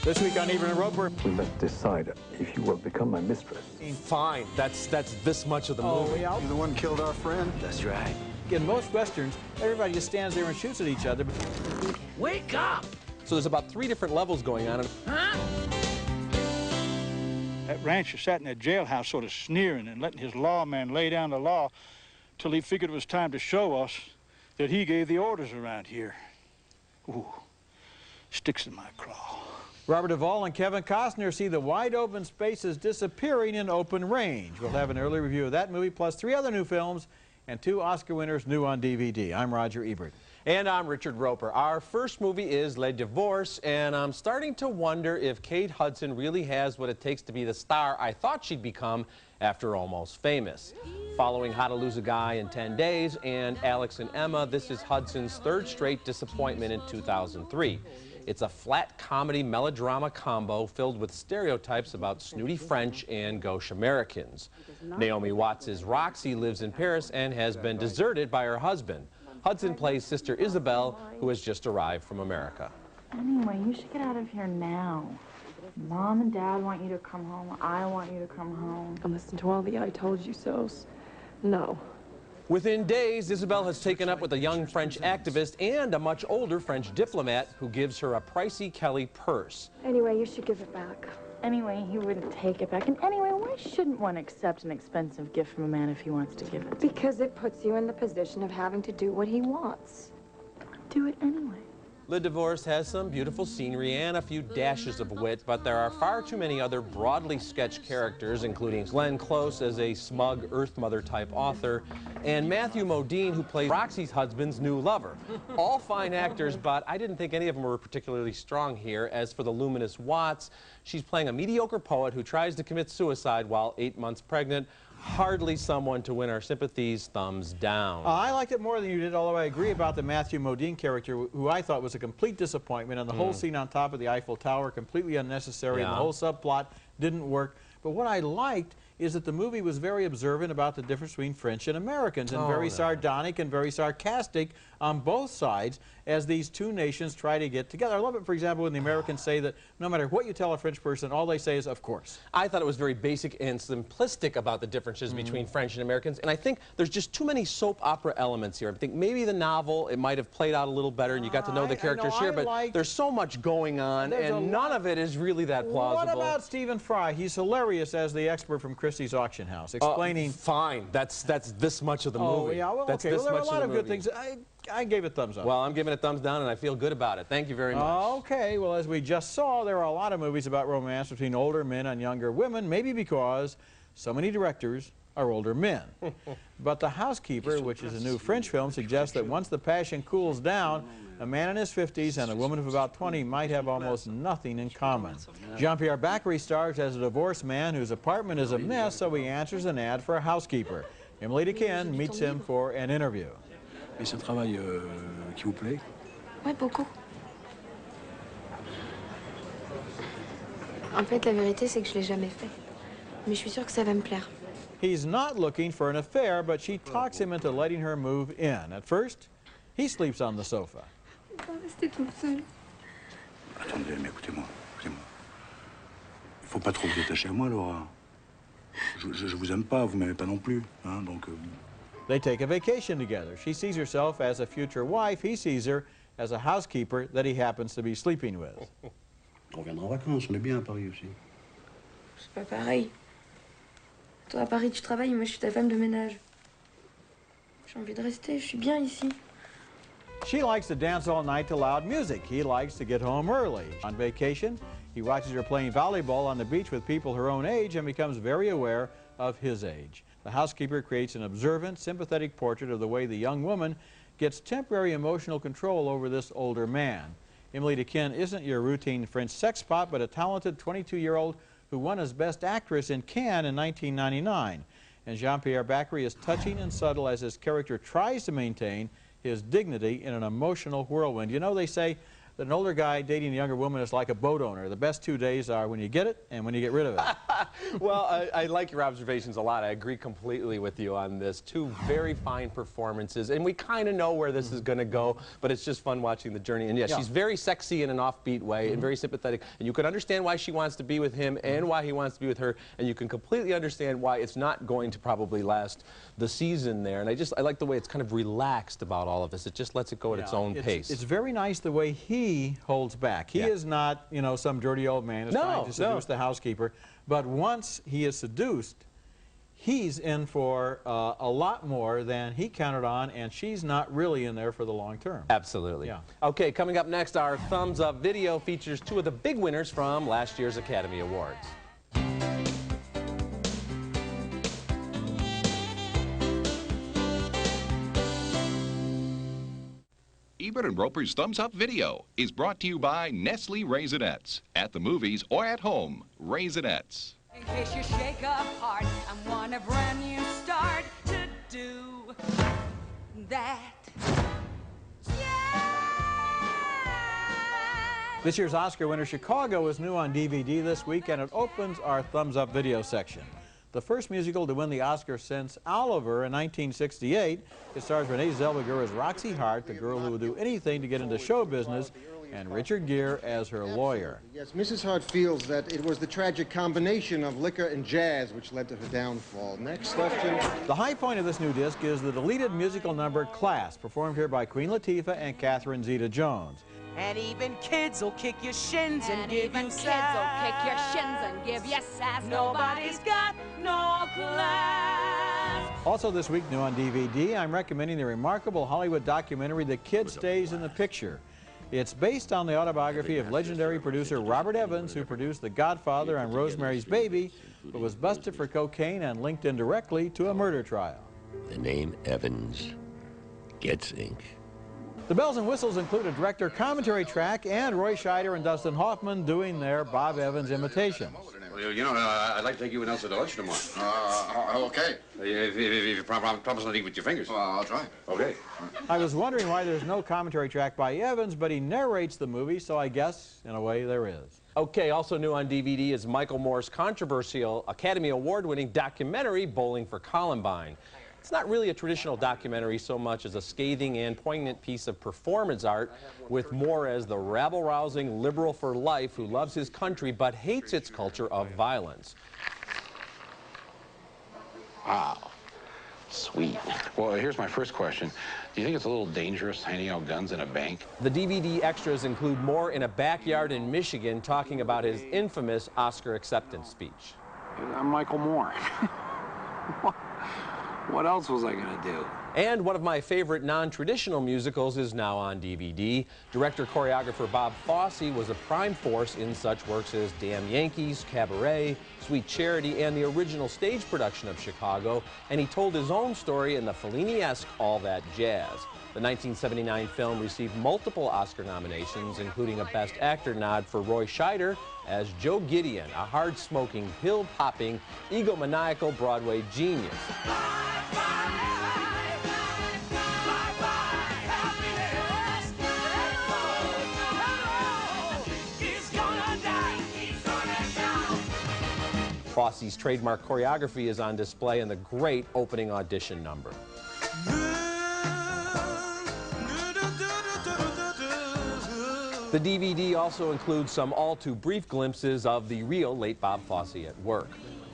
This week on Ebert and Roeper. We must decide if you will become my mistress. Fine, that's this much of the movie. Yeah. You're the one who killed our friend? That's right. In most Westerns, everybody just stands there and shoots at each other. Wake up! So there's about 3 different levels going on. That rancher sat in that jailhouse sort of sneering and letting his lawman lay down the law till he figured it was time to show us that he gave the orders around here. Ooh, sticks in my craw. Robert Duvall and Kevin Costner see the wide open spaces disappearing in open range. We'll have an early review of that movie, plus 3 other new films and 2 Oscar winners new on DVD. I'm Roger Ebert. And I'm Richard Roeper. Our first movie is Le Divorce, and I'm starting to wonder if Kate Hudson really has what it takes to be the star I thought she'd become after Almost Famous. Following How to Lose a Guy in 10 Days and Alex and Emma, this is Hudson's 3rd straight disappointment in 2003. It's a flat comedy melodrama combo filled with stereotypes about snooty French and gauche Americans. Naomi Watts' Roxy lives in Paris and has been deserted by her husband. Hudson plays Sister Isabel, who has just arrived from America. Anyway, you should get out of here now. Mom and Dad want you to come home. I want you to come home. And listen to all the I told you so's. No. Within days, Isabel has taken up with a young French activist and a much older French diplomat who gives her a pricey Kelly purse. Anyway, you should give it back. Anyway, he wouldn't take it back. And anyway, why shouldn't one accept an expensive gift from a man if he wants to give it? Because it puts you in the position of having to do what he wants. Do it anyway. Le Divorce has some beautiful scenery and a few dashes of wit, but there are far too many other broadly sketched characters, including Glenn Close as a smug Earth Mother type author, and Matthew Modine, who plays Roxy's husband's new lover. All fine actors, but I didn't think any of them were particularly strong here. As for the luminous Watts, she's playing a mediocre poet who tries to commit suicide while 8 months pregnant. Hardly someone to win our sympathies. Thumbs down. I liked it more than you did, although I agree about the Matthew Modine character, who I thought was a complete disappointment, and the whole scene on top of the Eiffel Tower completely unnecessary, and the whole subplot didn't work. But what I liked is that the movie was very observant about the difference between French and Americans, and very sardonic and very sarcastic on both sides as these two nations try to get together. I love it, for example, when the Americans say that no matter what you tell a French person, all they say is, of course. I thought it was very basic and simplistic about the differences between French and Americans, and I think there's just too many soap opera elements here. I think maybe the novel, it might have played out a little better and you got to know the characters here, but there's so much going on, and none of it is really that plausible. What about Stephen Fry? He's hilarious as the expert from Christie's Auction House, explaining... Fine. That's this much of the movie. Yeah, well, that's okay. this Well, there are much a lot of good movie. things. I gave it thumbs up. Well, I'm giving it thumbs down, and I feel good about it. Thank you very much. Okay, well, as we just saw, there are a lot of movies about romance between older men and younger women, maybe because so many directors are older men. But The Housekeeper, which is a new French film, suggests that once the passion cools down, a man in his 50s and a woman of about 20 might have almost nothing in common. Jean-Pierre Bacri stars as a divorced man whose apartment is a mess, so he answers an ad for a housekeeper. Emily DeKin meets him for an interview. Mais c'est un travail qui vous plaît? Oui, beaucoup. En fait, la vérité, c'est que je l'ai jamais fait. Mais je suis sûre que ça va me plaire. He's not looking for an affair, but she talks him into letting her move in. At first, he sleeps on the sofa. Je vais rester toute seule. Attendez, mais écoutez-moi, écoutez-moi. Il faut pas trop vous attacher à moi, Laura. Je vous aime pas, vous m'aimez pas non plus, hein, donc... They take a vacation together. She sees herself as a future wife. He sees her as a housekeeper that he happens to be sleeping with. On reviendra en vacances, on est bien à Paris aussi. C'est pas pareil. Toi, à Paris, tu travailles, moi, je suis ta femme de ménage. J'ai envie de rester, je suis bien ici. She likes to dance all night to loud music. He likes to get home early. On vacation, he watches her playing volleyball on the beach with people her own age and becomes very aware of his age. The Housekeeper creates an observant, sympathetic portrait of the way the young woman gets temporary emotional control over this older man. Emily DeKin isn't your routine French sex pot, but a talented 22-year-old who won as Best Actress in Cannes in 1999. And Jean-Pierre Bacri is touching and subtle as his character tries to maintain his dignity in an emotional whirlwind. You know, they say that an older guy dating a younger woman is like a boat owner. The best 2 days are when you get it and when you get rid of it. Well, I like your observations a lot. I agree completely with you on this. Two very fine performances, and we kind of know where this is going to go, but it's just fun watching the journey. And yeah, she's very sexy in an offbeat way and very sympathetic, and you can understand why she wants to be with him and why he wants to be with her, and you can completely understand why it's not going to probably last the season there. And I like the way it's kind of relaxed about all of this. It just lets it go at its own pace. It's very nice the way he holds back. He is not, you know, some dirty old man who's trying to seduce the housekeeper. But once he is seduced, he's in for a lot more than he counted on, and she's not really in there for the long term. Absolutely. Yeah. Okay, coming up next, our Thumbs Up video features two of the big winners from last year's Academy Awards. Ebert and Roeper's Thumbs Up video is brought to you by Nestle Raisinets. At the movies or at home, Raisinets. In case you shake a heart and want a brand new start to do that. This year's Oscar winner, Chicago, is new on DVD this week, and it opens our Thumbs Up video section. The first musical to win the Oscar since Oliver in 1968. It stars Renee Zellweger as Roxy Hart, the girl who would do anything to get into show business, and Richard Gere as her lawyer. Yes, Mrs. Hart feels that it was the tragic combination of liquor and jazz which led to her downfall. Next question. The high point of this new disc is the deleted musical number Class, performed here by Queen Latifah and Catherine Zeta-Jones. And even kids will kick your shins and give you sass. Kids will kick your shins and give you sass. Nobody's got no class. Also this week, new on DVD, I'm recommending the remarkable Hollywood documentary The Kid Stays in the Picture. It's based on the autobiography of legendary producer Robert Evans, who produced The Godfather and Rosemary's Baby, but was busted for cocaine and linked indirectly to a murder trial. The name Evans gets ink. The bells and whistles include a director commentary track and Roy Scheider and Dustin Hoffman doing their Bob Evans imitations. Well, you know, I'd like to take you and Elsa to lunch tomorrow. Okay. If you promise not to eat with your fingers. Well, I'll try. Okay. I was wondering why there's no commentary track by Evans, but he narrates the movie, so I guess, in a way, there is. Okay, also new on DVD is Michael Moore's controversial Academy Award-winning documentary, Bowling for Columbine. It's not really a traditional documentary so much as a scathing and poignant piece of performance art, with Moore as the rabble-rousing liberal for life who loves his country but hates its culture of violence. Wow. Sweet. Well, here's my first question. Do you think it's a little dangerous handing out guns in a bank? The DVD extras include Moore in a backyard in Michigan talking about his infamous Oscar acceptance speech. I'm Michael Moore. What else was I going to do? And one of my favorite non-traditional musicals is now on DVD. Director-choreographer Bob Fosse was a prime force in such works as Damn Yankees, Cabaret, Sweet Charity, and the original stage production of Chicago, and he told his own story in the Fellini-esque All That Jazz. The 1979 film received multiple Oscar nominations, including a Best Actor nod for Roy Scheider as Joe Gideon, a hard-smoking, pill-popping, egomaniacal Broadway genius. Fosse's trademark choreography is on display in the great opening audition number. The DVD also includes some all-too-brief glimpses of the real late Bob Fosse at work.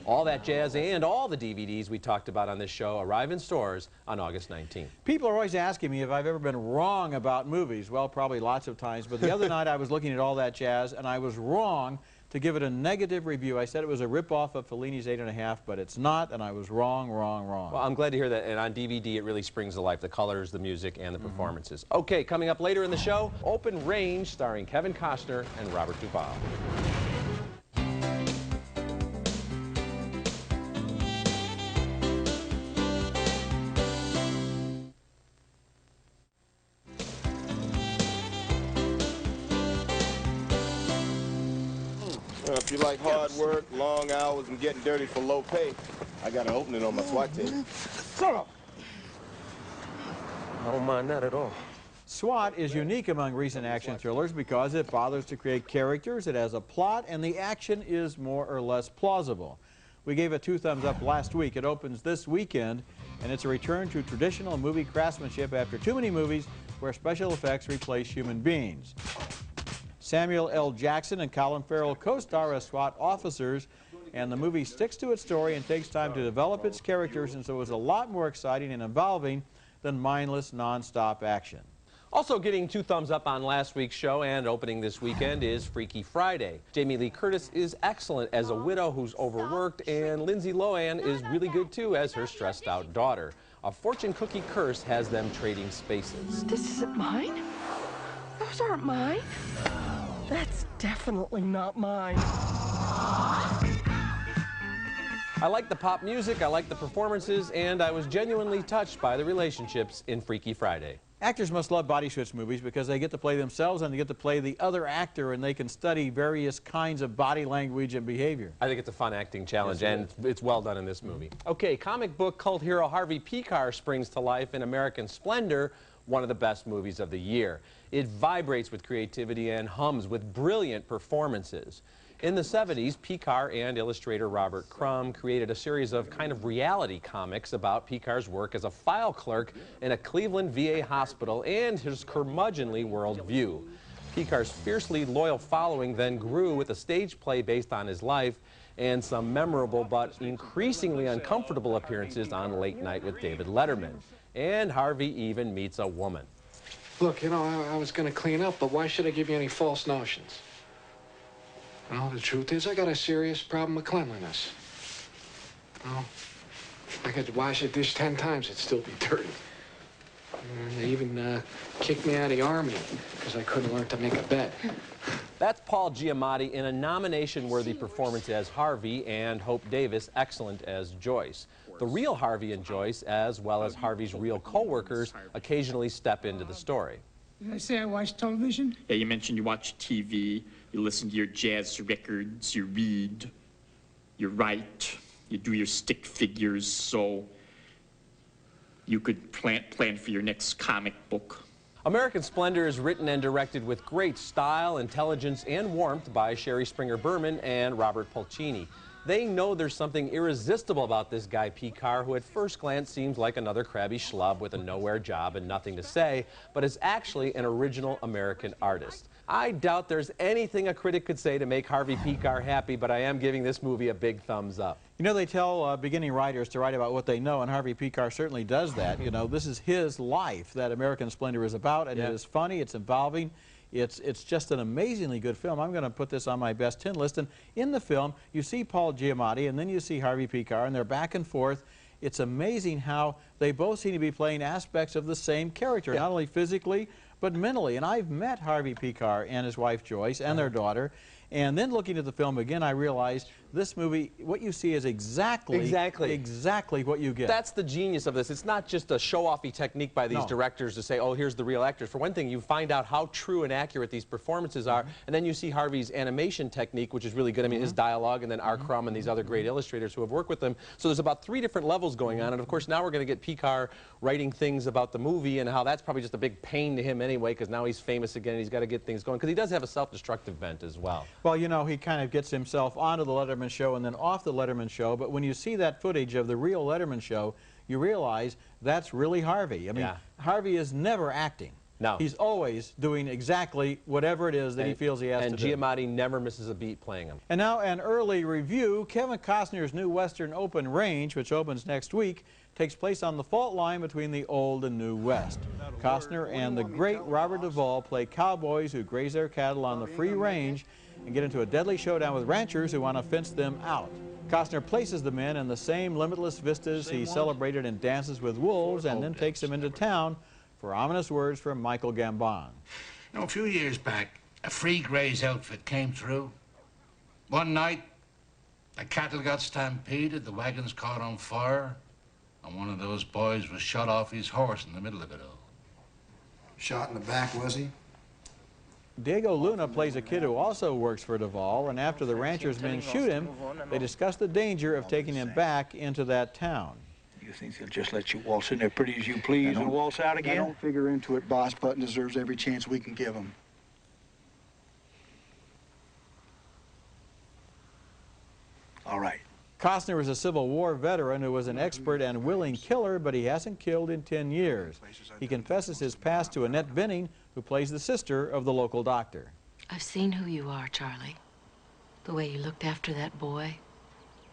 All That Jazz and all the DVDs we talked about on this show arrive in stores on August 19th. People are always asking me if I've ever been wrong about movies. Well, probably lots of times, but the other night I was looking at All That Jazz, and I was wrong to give it a negative review. I said it was a rip-off of Fellini's 8½, but it's not, and I was wrong. Well, I'm glad to hear that, and on DVD it really springs to life, the colors, the music, and the performances. Okay, coming up later in the show, Open Range, starring Kevin Costner and Robert Duvall. If you like hard work, long hours, and getting dirty for low pay, I got an opening on my SWAT team. I don't mind that at all. S.W.A.T is unique among recent action thrillers because it bothers to create characters, it has a plot, and the action is more or less plausible. We gave it 2 thumbs up last week. It opens this weekend, and it's a return to traditional movie craftsmanship after too many movies where special effects replace human beings. Samuel L. Jackson and Colin Farrell co-star as SWAT officers, and the movie sticks to its story and takes time to develop its characters, and so it's a lot more exciting and involving than mindless, non-stop action. Also getting 2 thumbs up on last week's show and opening this weekend is Freaky Friday. Jamie Lee Curtis is excellent as a widow who's overworked, and Lindsay Lohan is really good too as her stressed out daughter. A fortune cookie curse has them trading spaces. This isn't mine? Those aren't mine. That's definitely not mine. I like the pop music, I like the performances, and I was genuinely touched by the relationships in Freaky Friday. Actors must love body switch movies because they get to play themselves and they get to play the other actor, and they can study various kinds of body language and behavior. I think it's a fun acting challenge, Yes, and it's well done in this movie. Okay, comic book cult hero Harvey Pekar springs to life in American Splendor, one of the best movies of the year. It vibrates with creativity and hums with brilliant performances. In the 70s, Pekar and illustrator Robert Crumb created a series of kind of reality comics about Pekar's work as a file clerk in a Cleveland VA hospital and his curmudgeonly worldview. Pekar's fiercely loyal following then grew with a stage play based on his life and some memorable but increasingly uncomfortable appearances on Late Night with David Letterman. And Harvey even meets a woman. Look, you know, I was going to clean up, but why should I give you any false notions? Well, the truth is, I got a serious problem with cleanliness. Well, I could wash a dish 10 times, it'd still be dirty. They even kicked me out of the Army because I couldn't learn to make a bed. That's Paul Giamatti in a nomination-worthy performance as Harvey, and Hope Davis excellent as Joyce. The real Harvey and Joyce, as well as Harvey's real co-workers, occasionally step into the story. Did I say I watch television? Yeah, you mentioned you watch TV, you listen to your jazz records, you read, you write, you do your stick figures, so you could plan for your next comic book. American Splendor is written and directed with great style, intelligence, and warmth by Sherry Springer Berman and Robert Pulcini. They know there's something irresistible about this guy Pekar, who at first glance seems like another crabby schlub with a nowhere job and nothing to say, but is actually an original American artist. I doubt there's anything a critic could say to make Harvey Pekar happy, but I am giving this movie a big thumbs up. You know, they tell beginning writers to write about what they know, and Harvey Pekar certainly does that. You know, this is his life that American Splendor is about, and it is funny, it's involving. It's just an amazingly good film. I'm going to put this on my best 10 list. And in the film, you see Paul Giamatti, and then you see Harvey Pekar, and they're back and forth. It's amazing how they both seem to be playing aspects of the same character, not only physically, but mentally. And I've met Harvey Pekar and his wife Joyce and their daughter. And then looking at the film again, I realized this movie, what you see is exactly what you get. That's the genius of this. It's not just a show-offy technique by these directors to say, oh, here's the real actors. For one thing, you find out how true and accurate these performances are, and then you see Harvey's animation technique, which is really good. I mean, his dialogue, and then R. Crumb and these other great illustrators who have worked with him. So there's about 3 different levels going on, and of course, now we're going to get Pekar writing things about the movie and how that's probably just a big pain to him anyway, because now he's famous again and he's got to get things going, because he does have a self-destructive bent as well. Well, you know, he kind of gets himself onto the Letterman show and then off the Letterman show, but when you see that footage of the real Letterman show, you realize that's really Harvey. I mean, Harvey is never acting. No. He's always doing exactly whatever it is that he feels he has to do. And Giamatti never misses a beat playing him. And now an early review. Kevin Costner's new Western Open Range, which opens next week, takes place on the fault line between the Old and New West. Costner and the great Robert Duvall play cowboys who graze their cattle on the free range and get into a deadly showdown with ranchers who want to fence them out. Costner places the men in the same limitless vistas he celebrated in Dances with Wolves, and then takes them into town for ominous words from Michael Gambon. You know, a few years back, a free graze outfit came through. One night, the cattle got stampeded, the wagons caught on fire, and one of those boys was shot off his horse in the middle of it all. Shot in the back, was he? Diego Luna plays a kid who also works for Duvall, and after the rancher's men shoot him, they discuss the danger of taking him back into that town. You think they'll just let you waltz in there pretty as you please and waltz out again? Don't figure into it. Boss Button deserves every chance we can give him. All right. Costner is a Civil War veteran who was an expert and willing killer, but he hasn't killed in 10 years. He confesses his past to Annette Bening, who plays the sister of the local doctor. I've seen who you are, Charlie. The way you looked after that boy,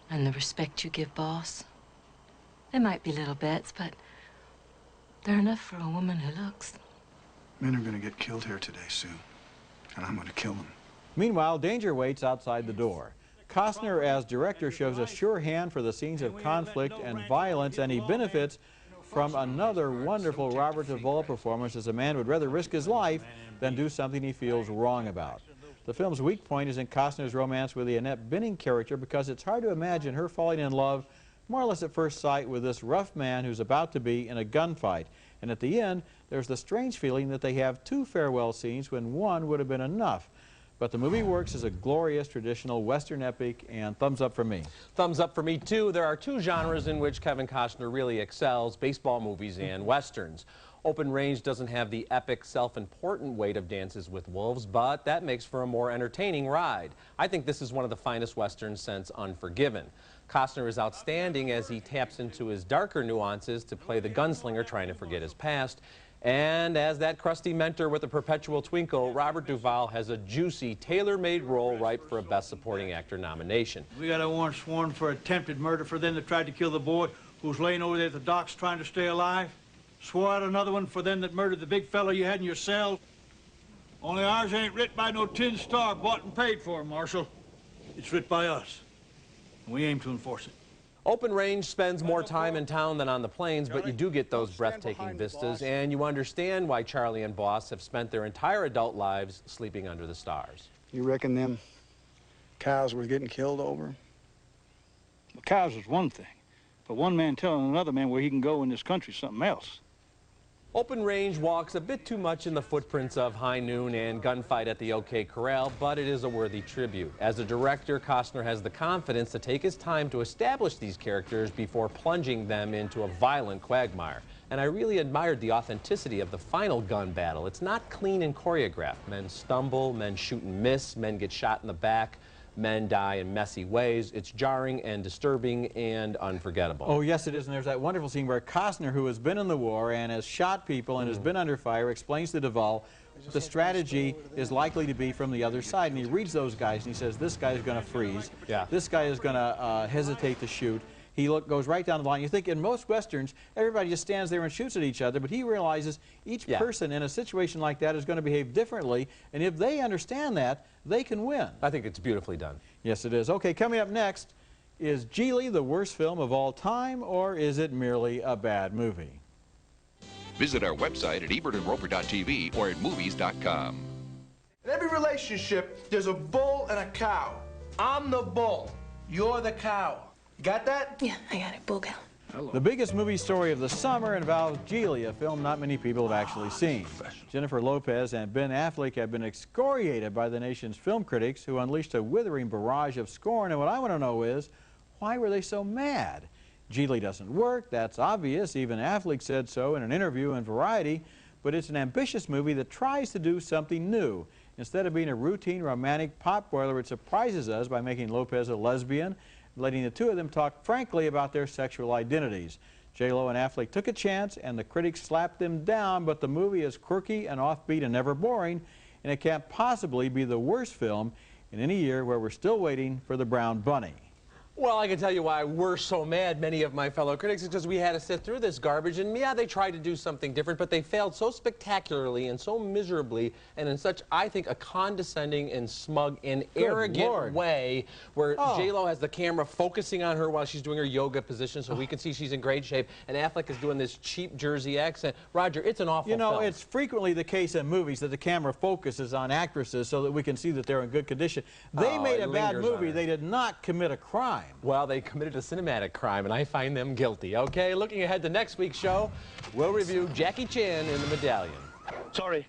and the respect you give Boss. They might be little bets, but they're enough for a woman who looks. Men are going to get killed here today, Sue, and I'm going to kill them. Meanwhile, danger waits outside the door. Costner, as director, shows a sure hand for the scenes of conflict and violence, and he benefits from another wonderful Robert Duvall performance as a man would rather risk his life than do something he feels wrong about. The film's weak point is in Costner's romance with the Annette Bening character, because it's hard to imagine her falling in love more or less at first sight with this rough man who's about to be in a gunfight. And at the end, there's the strange feeling that they have two farewell scenes when one would have been enough. But the movie works as a glorious traditional Western epic, and thumbs up for me. Thumbs up for me, too. There are two genres in which Kevin Costner really excels: baseball movies and Westerns. Open Range doesn't have the epic, self-important weight of Dances with Wolves, but that makes for a more entertaining ride. I think this is one of the finest Westerns since Unforgiven. Costner is outstanding as he taps into his darker nuances to play the gunslinger trying to forget his past. And as that crusty mentor with a perpetual twinkle, Robert Duvall has a juicy, tailor-made role ripe for a Best Supporting Actor nomination. We got a warrant sworn for attempted murder for them that tried to kill the boy who's laying over there at the docks trying to stay alive. Swore out another one for them that murdered the big fellow you had in your cell. Only ours ain't writ by no tin star bought and paid for, Marshal. It's writ by us. And we aim to enforce it. Open Range spends more time in town than on the plains, but you do get those breathtaking vistas, and you understand why Charlie and Boss have spent their entire adult lives sleeping under the stars. You reckon them cows were getting killed over? Well, cows is one thing, but one man telling another man where he can go in this country is something else. Open Range walks a bit too much in the footprints of High Noon and Gunfight at the OK Corral, but it is a worthy tribute. As a director, Costner has the confidence to take his time to establish these characters before plunging them into a violent quagmire. And I really admired the authenticity of the final gun battle. It's not clean and choreographed. Men stumble, men shoot and miss, men get shot in the back. Men die in messy ways. It's jarring and disturbing and unforgettable. Oh, yes, it is. And there's that wonderful scene where Costner, who has been in the war and has shot people and has been under fire, explains to Duvall the strategy is likely to be from the other side. And he reads those guys and he says, this guy is going to freeze. Yeah. This guy is going to hesitate to shoot. He goes right down the line. You think in most Westerns, everybody just stands there and shoots at each other, but he realizes each person in a situation like that is going to behave differently, and if they understand that, they can win. I think it's beautifully done. Yes, it is. Okay, coming up next, is Gigli the worst film of all time, or is it merely a bad movie? Visit our website at ebertandroper.tv or at movies.com. In every relationship, there's a bull and a cow. I'm the bull. You're the cow. Got that? Yeah, I got it. Bull cow. The biggest movie story of the summer involves Gigli, a film not many people have actually seen. Jennifer Lopez and Ben Affleck have been excoriated by the nation's film critics, who unleashed a withering barrage of scorn. And what I want to know is, why were they so mad? Gigli doesn't work, that's obvious. Even Affleck said so in an interview in Variety. But it's an ambitious movie that tries to do something new. Instead of being a routine romantic potboiler, it surprises us by making Lopez a lesbian, letting the two of them talk frankly about their sexual identities. J.Lo and Affleck took a chance, and the critics slapped them down, but the movie is quirky and offbeat and never boring, and it can't possibly be the worst film in any year where we're still waiting for the brown bunny. Well, I can tell you why we're so mad, many of my fellow critics, is because we had to sit through this garbage, and yeah, they tried to do something different, but they failed so spectacularly and so miserably, and in such, I think, a condescending and smug and arrogant way, where J.Lo has the camera focusing on her while she's doing her yoga position, so we can see she's in great shape, and Affleck is doing this cheap Jersey accent. Roger, it's an awful film. You know, it's frequently the case in movies that the camera focuses on actresses so that we can see that they're in good condition. They made a bad movie. They did not commit a crime. Well, they committed a cinematic crime, and I find them guilty. Okay, looking ahead to next week's show, we'll review Jackie Chan in The Medallion. Sorry.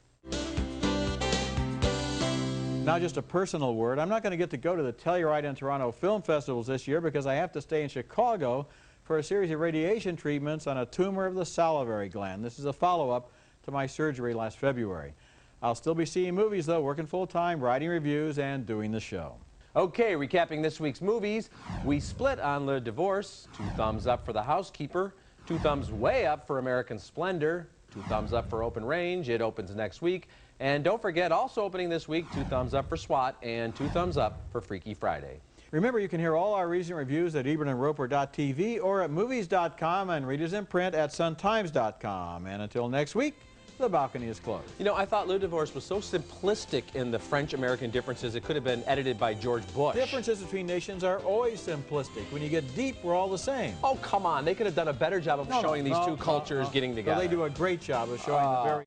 Now, just a personal word. I'm not going to get to go to the Telluride and Toronto film festivals this year because I have to stay in Chicago for a series of radiation treatments on a tumor of the salivary gland. This is a follow-up to my surgery last February. I'll still be seeing movies, though, working full-time, writing reviews, and doing the show. Okay, recapping this week's movies, we split on Le Divorce, 2 thumbs up for The Housekeeper, 2 thumbs way up for American Splendor, 2 thumbs up for Open Range. It opens next week. And don't forget, also opening this week, 2 thumbs up for S.W.A.T. and 2 thumbs up for Freaky Friday. Remember, you can hear all our recent reviews at ebertandroeper.tv or at movies.com and read us in print at suntimes.com. And until next week, the balcony is closed. You know, I thought Le Divorce was so simplistic in the French-American differences, it could have been edited by George Bush. Differences between nations are always simplistic. When you get deep, we're all the same. Oh, come on. They could have done a better job of showing these two cultures getting together. Well, they do a great job of showing the very...